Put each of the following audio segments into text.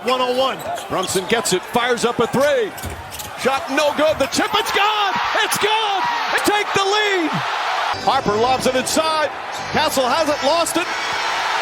1-on-1. Brunson gets it, fires up a three. Shot no good. The chip, it's gone. It's good. They take the lead. Harper lobs it inside. Castle hasn't lost it.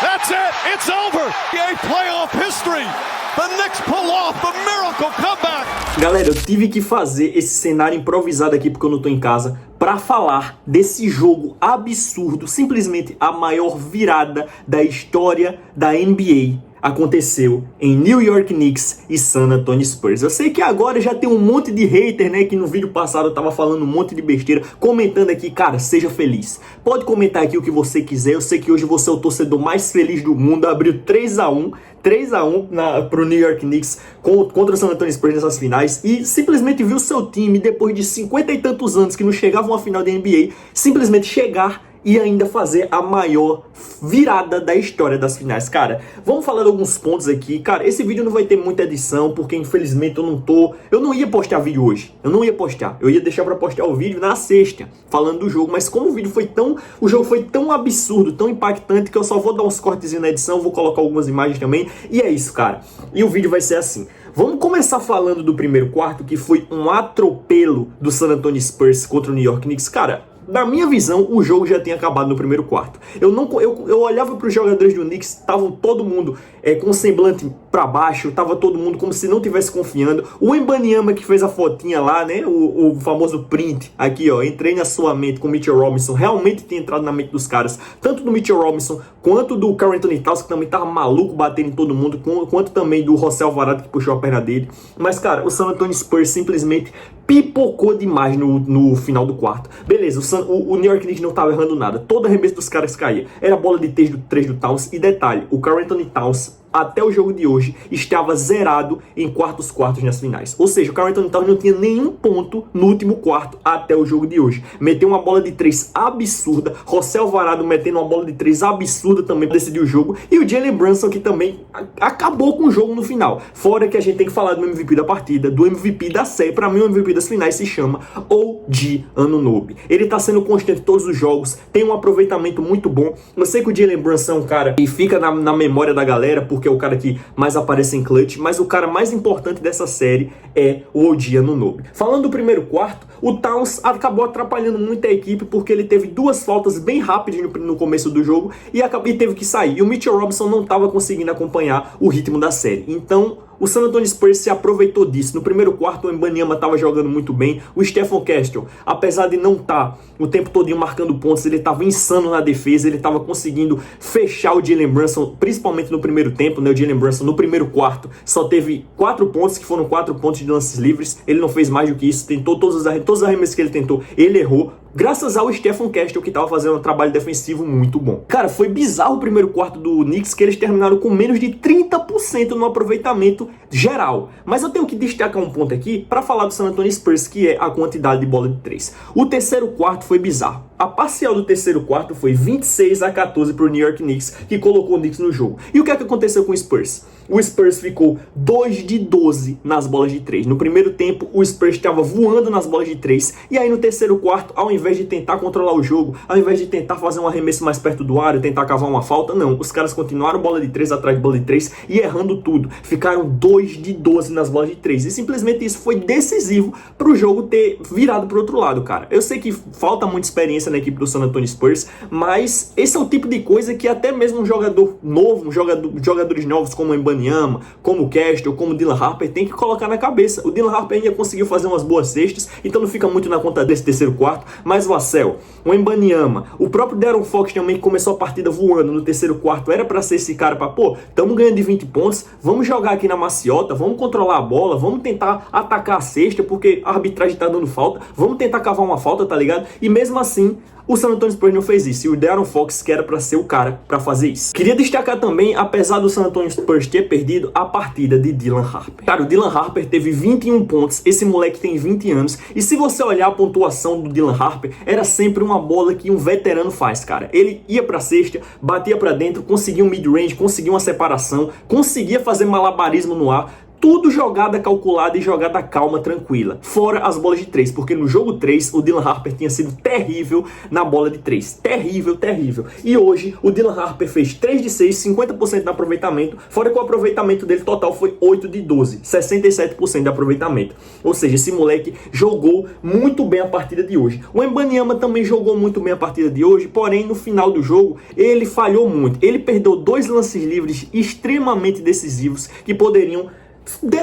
That's it. It's over. NBA playoff history. The Knicks pull off the miracle comeback. Galera, eu tive que fazer esse cenário improvisado aqui porque eu não tô em casa para falar desse jogo absurdo, simplesmente a maior virada da história da NBA. Aconteceu em New York Knicks e San Antonio Spurs. Eu sei que agora já tem um monte de hater, né, que no vídeo passado eu tava falando um monte de besteira, comentando aqui, cara, seja feliz. Pode comentar aqui o que você quiser, eu sei que hoje você é o torcedor mais feliz do mundo, abriu 3-1 pro New York Knicks contra o San Antonio Spurs nessas finais e simplesmente viu seu time, depois de 50 e tantos anos que não chegavam à final da NBA, simplesmente chegar e ainda fazer a maior virada da história das finais. Cara, vamos falar de alguns pontos aqui. Cara, esse vídeo não vai ter muita edição, porque infelizmente eu não ia postar vídeo hoje. Eu ia deixar pra postar o vídeo na sexta, falando do jogo, mas como o jogo foi tão absurdo, tão impactante, que eu só vou dar uns cortezinhos na edição, vou colocar algumas imagens também, e é isso, cara. E o vídeo vai ser assim. Vamos começar falando do primeiro quarto, que foi um atropelo do San Antonio Spurs contra o New York Knicks. Cara, na minha visão, o jogo já tinha acabado no primeiro quarto. Eu olhava para os jogadores do Knicks, estavam todo mundo com o semblante para baixo, tava todo mundo como se não tivesse confiando. O Wembanyama que fez a fotinha lá, né, o famoso print, aqui ó, entrei na sua mente com o Mitchell Robinson, realmente tinha entrado na mente dos caras, tanto do Mitchell Robinson, quanto do Karl-Anthony Towns, que também tava maluco batendo em todo mundo, quanto também do José Alvarado, que puxou a perna dele. Mas cara, o San Antonio Spurs simplesmente pipocou demais no final do quarto. Beleza, o New York Knicks não tava errando nada. Todo arremesso dos caras caía. Era bola de 3 do Towns. E detalhe, o Karl-Anthony Towns, até o jogo de hoje, estava zerado em quartos nas finais. Ou seja, o Karl-Anthony Towns não tinha nenhum ponto no último quarto até o jogo de hoje. Meteu uma bola de 3 absurda. José Alvarado metendo uma bola de 3 absurda também para decidir o jogo. E o Jalen Brunson, que também acabou com o jogo no final. Fora que a gente tem que falar do MVP da partida, do MVP da série. Para mim, o MVP das finais se chama OG Anunoby. Ele tá sendo constante em todos os jogos, tem um aproveitamento muito bom. Eu sei que o Jalen Brunson é um cara que fica na memória da galera, porque é o cara que mais aparece em clutch, mas o cara mais importante dessa série é o OG Anunoby. Falando do primeiro quarto, o Towns acabou atrapalhando muito a equipe, porque ele teve 2 faltas bem rápidas no começo do jogo e teve que sair. E o Mitchell Robinson não estava conseguindo acompanhar o ritmo da série. Então, o San Antonio Spurs se aproveitou disso. No primeiro quarto, o Wembanyama estava jogando muito bem. O Stephen Castle, apesar de não estar o tempo todinho marcando pontos, ele estava insano na defesa, ele estava conseguindo fechar o Jalen Brunson, principalmente no primeiro tempo, né? O Jalen Brunson no primeiro quarto só teve 4 pontos, que foram 4 pontos de lances livres. Ele não fez mais do que isso, tentou todos os arremessos que ele tentou, ele errou. Graças ao Stephen Castle, que estava fazendo um trabalho defensivo muito bom. Cara, foi bizarro o primeiro quarto do Knicks, que eles terminaram com menos de 30% no aproveitamento geral. Mas eu tenho que destacar um ponto aqui para falar do San Antonio Spurs, que é a quantidade de bola de 3. O terceiro quarto foi bizarro. A parcial do terceiro quarto foi 26-14 para o New York Knicks, que colocou o Knicks no jogo. E o que é que aconteceu com o Spurs? O Spurs ficou 2 de 12 nas bolas de 3. No primeiro tempo, o Spurs estava voando nas bolas de 3. E aí no terceiro quarto, ao invés de tentar controlar o jogo, ao invés de tentar fazer um arremesso mais perto do aro, tentar cavar uma falta, não. Os caras continuaram bola de 3 atrás de bola de 3 e errando tudo. Ficaram 2 de 12 nas bolas de 3. E simplesmente isso foi decisivo para o jogo ter virado para o outro lado, cara. Eu sei que falta muita experiência na equipe do San Antonio Spurs, mas esse é o tipo de coisa que até mesmo um jogador novo, jogadores novos como o Wembanyama, como o Castle, como o Dylan Harper, tem que colocar na cabeça. O Dylan Harper ainda conseguiu fazer umas boas cestas, então não fica muito na conta desse terceiro quarto, mas o Vassell, o Wembanyama, o próprio De'Aaron Fox também começou a partida voando no terceiro quarto, era para ser esse cara para, pô, estamos ganhando de 20 pontos, vamos jogar aqui na maciota, vamos controlar a bola, vamos tentar atacar a cesta, porque a arbitragem tá dando falta, vamos tentar cavar uma falta, tá ligado? E mesmo assim, o San Antonio Spurs não fez isso, e o De'Aaron Fox que era para ser o cara para fazer isso. Queria destacar também, apesar do San Antonio Spurs ter perdido, a partida de Dylan Harper. Cara, o Dylan Harper teve 21 pontos, esse moleque tem 20 anos, e se você olhar a pontuação do Dylan Harper, era sempre uma bola que um veterano faz, cara. Ele ia pra cesta, batia pra dentro, conseguia um mid-range, conseguia uma separação, conseguia fazer malabarismo no ar. tudo jogada calculada e jogada calma, tranquila. Fora as bolas de 3, porque no jogo 3 o Dylan Harper tinha sido terrível na bola de 3. Terrível, terrível. E hoje o Dylan Harper fez 3 de 6, 50% de aproveitamento, fora que o aproveitamento dele total foi 8 de 12, 67% de aproveitamento. Ou seja, esse moleque jogou muito bem a partida de hoje. O Wembanyama também jogou muito bem a partida de hoje, porém no final do jogo ele falhou muito. Ele perdeu 2 lances livres extremamente decisivos que poderiam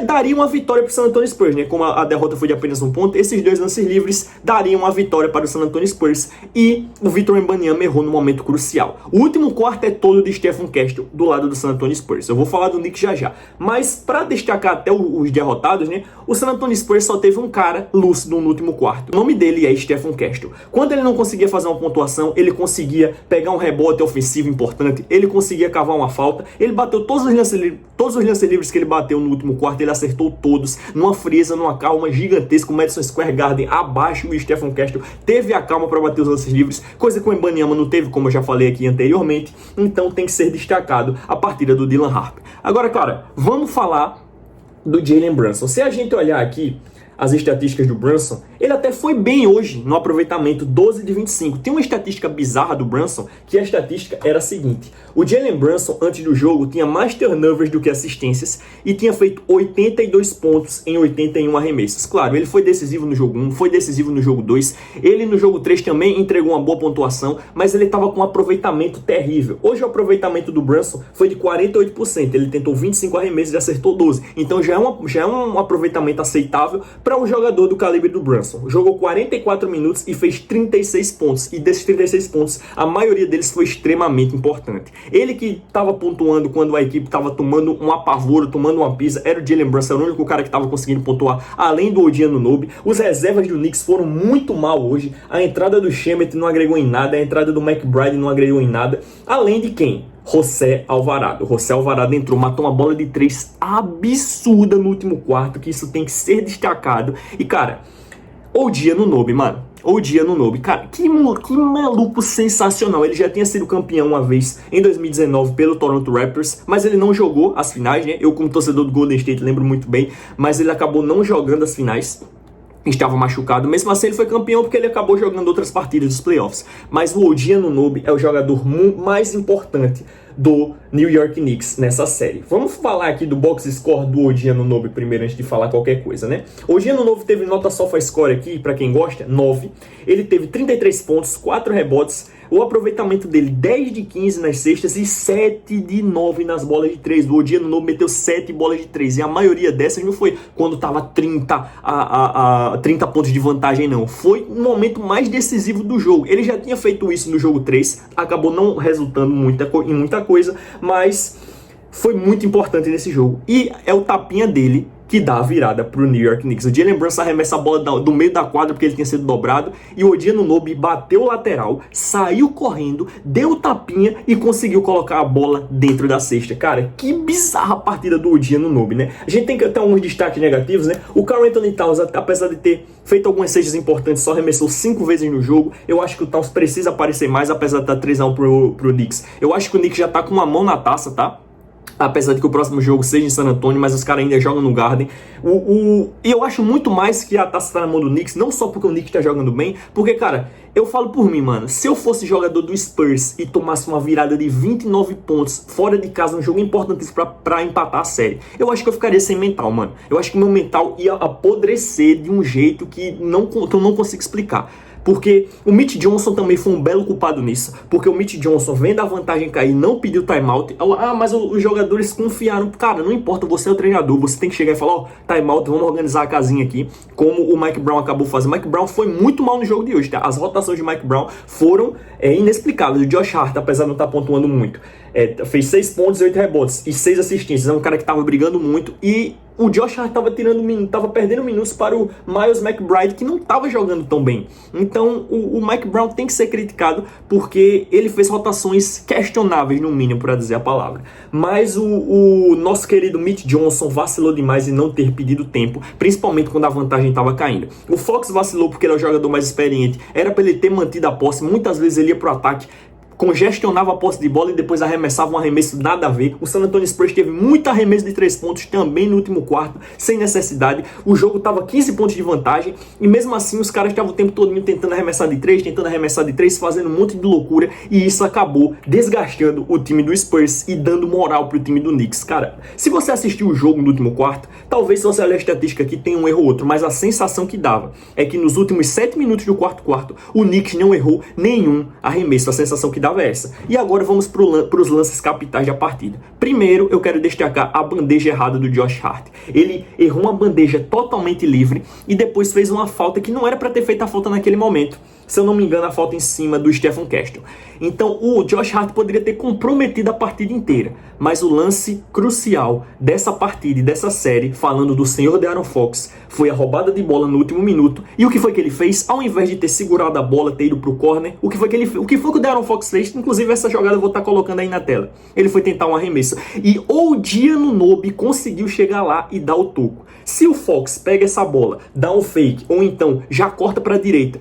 daria uma vitória para o San Antonio Spurs, né? Como a derrota foi de apenas 1 ponto, esses 2 lances livres dariam uma vitória para o San Antonio Spurs e o Victor Wembanyama errou no momento crucial. O último quarto é todo de Stephen Castle do lado do San Antonio Spurs. Eu vou falar do Knicks já já. Mas para destacar até os derrotados, né? O San Antonio Spurs só teve um cara lúcido no último quarto. O nome dele é Stephen Castle. Quando ele não conseguia fazer uma pontuação, ele conseguia pegar um rebote ofensivo importante, ele conseguia cavar uma falta, ele bateu todos os lances livres que ele bateu no último quarto, ele acertou todos, numa frieza, numa calma gigantesca. O Madison Square Garden abaixo, o Stephen Castle teve a calma para bater os lances livres, coisa que o Wembanyama não teve, como eu já falei aqui anteriormente. Então tem que ser destacado a partida do Dylan Harper. Agora, cara, vamos falar do Jalen Brunson. Se a gente olhar aqui as estatísticas do Brunson, ele até foi bem hoje no aproveitamento, 12 de 25. Tem uma estatística bizarra do Brunson, que a estatística era a seguinte: o Jalen Brunson, antes do jogo, tinha mais turnovers do que assistências e tinha feito 82 pontos em 81 arremessos. Claro, ele foi decisivo no jogo 1, foi decisivo no jogo 2, ele no jogo 3 também entregou uma boa pontuação, mas ele estava com um aproveitamento terrível. Hoje o aproveitamento do Brunson foi de 48%, ele tentou 25 arremessos e acertou 12. Então já é um aproveitamento aceitável para um jogador do calibre do Brunson. Jogou 44 minutos e fez 36 pontos. E desses 36 pontos, a maioria deles foi extremamente importante. Ele que estava pontuando quando a equipe estava tomando um apavoro, tomando uma pisa, era o Jalen Brunson, era o único cara que estava conseguindo pontuar, além do OG Anunoby. Os reservas do Knicks foram muito mal hoje. A entrada do Shemet não agregou em nada, a entrada do McBride não agregou em nada. Além de quem? José Alvarado. José Alvarado entrou, matou uma bola de 3 absurda no último quarto, que isso tem que ser destacado. E, cara, OG Anunoby, mano. OG Anunoby, cara, que maluco sensacional. Ele já tinha sido campeão uma vez em 2019 pelo Toronto Raptors, mas ele não jogou as finais, né? Eu, como torcedor do Golden State, lembro muito bem, mas ele acabou não jogando as finais. Estava machucado, mesmo assim ele foi campeão porque ele acabou jogando outras partidas dos playoffs. Mas o OG Anunoby é o jogador mais importante do New York Knicks nessa série. Vamos falar aqui do box score do OG Anunoby primeiro, antes de falar qualquer coisa, né? O OG Anunoby teve nota SofaScore aqui, para quem gosta, 9. Ele teve 33 pontos, 4 rebotes, o aproveitamento dele 10 de 15 nas cestas e 7 de 9 nas bolas de 3. O OG Anunoby meteu 7 bolas de 3 e a maioria dessas não foi quando tava 30 pontos de vantagem, não. Foi no momento mais decisivo do jogo. Ele já tinha feito isso no jogo 3, acabou não resultando em muita coisa, mas foi muito importante nesse jogo. E é o tapinha dele que dá a virada pro New York Knicks. O Jalen Brunson arremessa a bola do meio da quadra porque ele tinha sido dobrado, e o OG Anunoby bateu o lateral, saiu correndo, deu o tapinha e conseguiu colocar a bola dentro da cesta. Cara, que bizarra a partida do OG Anunoby, né? A gente tem que ter alguns destaques negativos, né? O Karl Anthony Towns, apesar de ter feito algumas cestas importantes, só arremessou 5 vezes no jogo. Eu acho que o Towns precisa aparecer mais, apesar de estar 3-1 pro Knicks. Eu acho que o Knicks já tá com uma mão na taça, tá? Apesar de que o próximo jogo seja em San Antonio, mas os caras ainda jogam no Garden. E eu acho muito mais que a taça tá na mão do Knicks, não só porque o Knicks tá jogando bem, porque, cara, eu falo por mim, mano, se eu fosse jogador do Spurs e tomasse uma virada de 29 pontos fora de casa, um jogo importantíssimo pra empatar a série, eu acho que eu ficaria sem mental, mano. Eu acho que meu mental ia apodrecer de um jeito que eu não consigo explicar. Porque o Mitch Johnson também foi um belo culpado nisso. Porque o Mitch Johnson, vendo a vantagem cair, não pediu timeout. Mas os jogadores confiaram. Cara, não importa, você é o treinador. Você tem que chegar e falar, timeout, vamos organizar a casinha aqui. Como o Mike Brown acabou fazendo. O Mike Brown foi muito mal no jogo de hoje, tá? As rotações de Mike Brown foram inexplicáveis. O Josh Hart, apesar de não estar pontuando muito, fez 6 pontos e 8 rebotes e 6 assistências. É um cara que estava brigando muito. E o Josh Hart estava perdendo minutos para o Miles McBride, que não estava jogando tão bem. Então o Mike Brown tem que ser criticado porque ele fez rotações questionáveis, no mínimo, para dizer a palavra. Mas o nosso querido Mitch Johnson vacilou demais em não ter pedido tempo, principalmente quando a vantagem estava caindo. O Fox vacilou porque ele é o jogador mais experiente. Era para ele ter mantido a posse. Muitas vezes ele ia para o ataque congestionava a posse de bola e depois arremessava um arremesso nada a ver. O San Antonio Spurs teve muito arremesso de 3 pontos também no último quarto, sem necessidade. O jogo estava 15 pontos de vantagem e mesmo assim os caras estavam o tempo todo tentando arremessar de 3, fazendo um monte de loucura, e isso acabou desgastando o time do Spurs e dando moral pro time do Knicks. Cara, se você assistiu o jogo no último quarto, talvez se você olhar a estatística aqui tenha um erro ou outro, mas a sensação que dava é que nos últimos 7 minutos do quarto o Knicks não errou nenhum arremesso. A sensação que dava é essa. E agora vamos para os lances capitais da partida. Primeiro, eu quero destacar a bandeja errada do Josh Hart. Ele errou uma bandeja totalmente livre e depois fez uma falta que não era para ter feito a falta naquele momento. Se eu não me engano, a falta em cima do Stephen Castle. Então, o Josh Hart poderia ter comprometido a partida inteira. Mas o lance crucial dessa partida e dessa série, falando do senhor De'Aaron Fox, foi a roubada de bola no último minuto. E o que foi que ele fez? Ao invés de ter segurado a bola, ter ido pro corner, o que foi que o De'Aaron Fox fez? Inclusive, essa jogada eu vou estar colocando aí na tela. Ele foi tentar um arremesso. E Odiano Anunoby conseguiu chegar lá e dar o toco. Se o Fox pega essa bola, dá um fake, ou então já corta para a direita,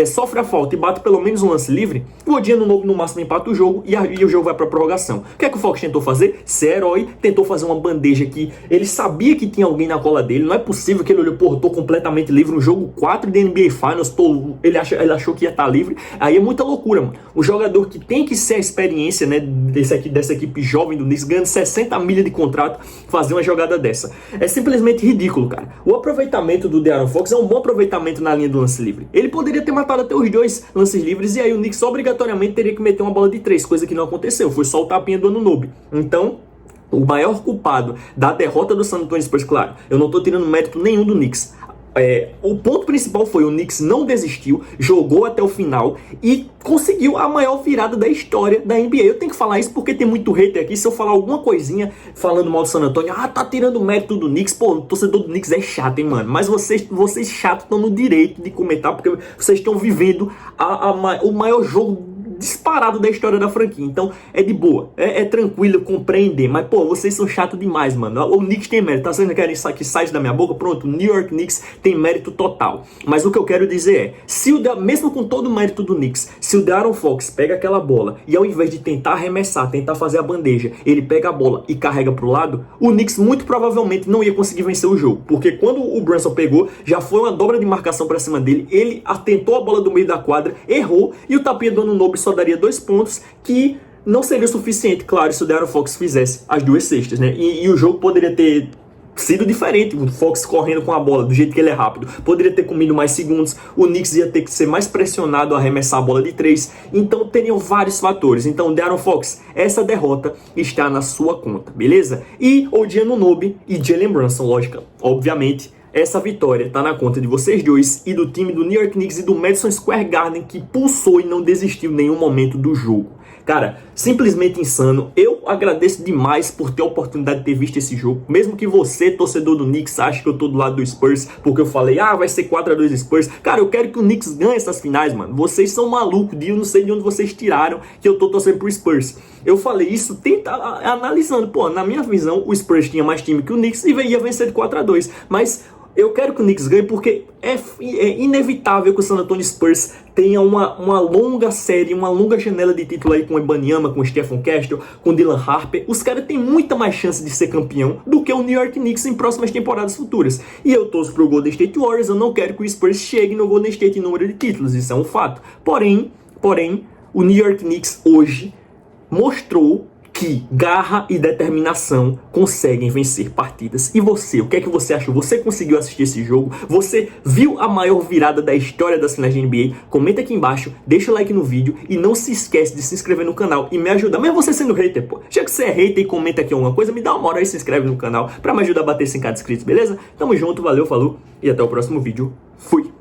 sofre a falta e bate pelo menos um lance livre, o Odiano Anunoby no máximo empata o jogo e o jogo vai para a prorrogação. O que é que o Fox tentou fazer? Ser herói, tentou fazer uma bandeja que ele sabia que tinha alguém na cola dele. Não é possível que ele olhou, pô, tô completamente livre no jogo 4 de NBA Finals, ele achou que ia estar livre. Aí é muita loucura, mano. O jogador que tem que ser a experiência, né, dessa equipe jovem do Knicks, ganhando 60 milhas de contrato, fazer uma jogada dessa. É simplesmente ridículo, cara. O aproveitamento do De'Aaron Fox é um bom aproveitamento na linha do lance livre. Ele poderia ter matado até os 2 lances livres e aí o Knicks obrigatoriamente teria que meter uma bola de 3, coisa que não aconteceu, foi só o tapinha do Anunoby. Então, o maior culpado da derrota do San Antonio Spurs, claro, eu não tô tirando mérito nenhum do Knicks. O ponto principal foi o Knicks não desistiu, jogou até o final e conseguiu a maior virada da história da NBA. Eu tenho que falar isso porque tem muito hater aqui. Se eu falar alguma coisinha falando mal do San Antonio, tá tirando mérito do Knicks. Pô, o torcedor do Knicks é chato, hein, mano. Mas vocês chatos estão no direito de comentar porque vocês estão vivendo o maior jogo disparado da história da franquia. Então é de boa, é tranquilo compreender, mas pô, vocês são chatos demais, mano. O Knicks tem mérito, tá sendo que querem que sai da minha boca? Pronto, o New York Knicks tem mérito total. Mas o que eu quero dizer é, mesmo com todo o mérito do Knicks, se o De'Aaron Fox pega aquela bola e ao invés de tentar arremessar, tentar fazer a bandeja, ele pega a bola e carrega pro lado, o Knicks muito provavelmente não ia conseguir vencer o jogo, porque quando o Brunson pegou, já foi uma dobra de marcação pra cima dele, ele atentou a bola do meio da quadra, errou, e o tapinha do Anunoby só daria 2 pontos, que não seria o suficiente, claro, se o De'Aaron Fox fizesse as 2 cestas, né? E o jogo poderia ter sido diferente, o Fox correndo com a bola do jeito que ele é rápido, poderia ter comido mais segundos, o Knicks ia ter que ser mais pressionado a arremessar a bola de 3, então teriam vários fatores. Então, De'Aaron Fox, essa derrota está na sua conta, beleza? E Odiano Anunoby e Jalen Brunson, lógica, obviamente, essa vitória tá na conta de vocês dois e do time do New York Knicks e do Madison Square Garden, que pulsou e não desistiu em nenhum momento do jogo. Cara, simplesmente insano. Eu agradeço demais por ter a oportunidade de ter visto esse jogo. Mesmo que você, torcedor do Knicks, ache que eu tô do lado do Spurs, porque eu falei, vai ser 4-2 Spurs. Cara, eu quero que o Knicks ganhe essas finais, mano. Vocês são malucos, eu não sei de onde vocês tiraram que eu tô torcendo pro Spurs. Eu falei isso analisando, pô, na minha visão, o Spurs tinha mais time que o Knicks e ia vencer de 4-2. Mas eu quero que o Knicks ganhe porque é inevitável que o San Antonio Spurs tenha uma longa série, uma longa janela de título aí com o Wembanyama, com o Stephen Castle, com o Dylan Harper. Os caras têm muita mais chance de ser campeão do que o New York Knicks em próximas temporadas futuras. E eu torço pro Golden State Warriors, eu não quero que o Spurs chegue no Golden State em número de títulos, isso é um fato. Porém, o New York Knicks hoje mostrou que garra e determinação conseguem vencer partidas. E você, o que é que você achou? Você conseguiu assistir esse jogo? Você viu a maior virada da história das finais de NBA? Comenta aqui embaixo, deixa o like no vídeo e não se esquece de se inscrever no canal e me ajudar. Mesmo você sendo hater, pô. Já que você é hater e comenta aqui alguma coisa, me dá uma moral e se inscreve no canal pra me ajudar a bater 100k de inscritos, beleza? Tamo junto, valeu, falou e até o próximo vídeo. Fui!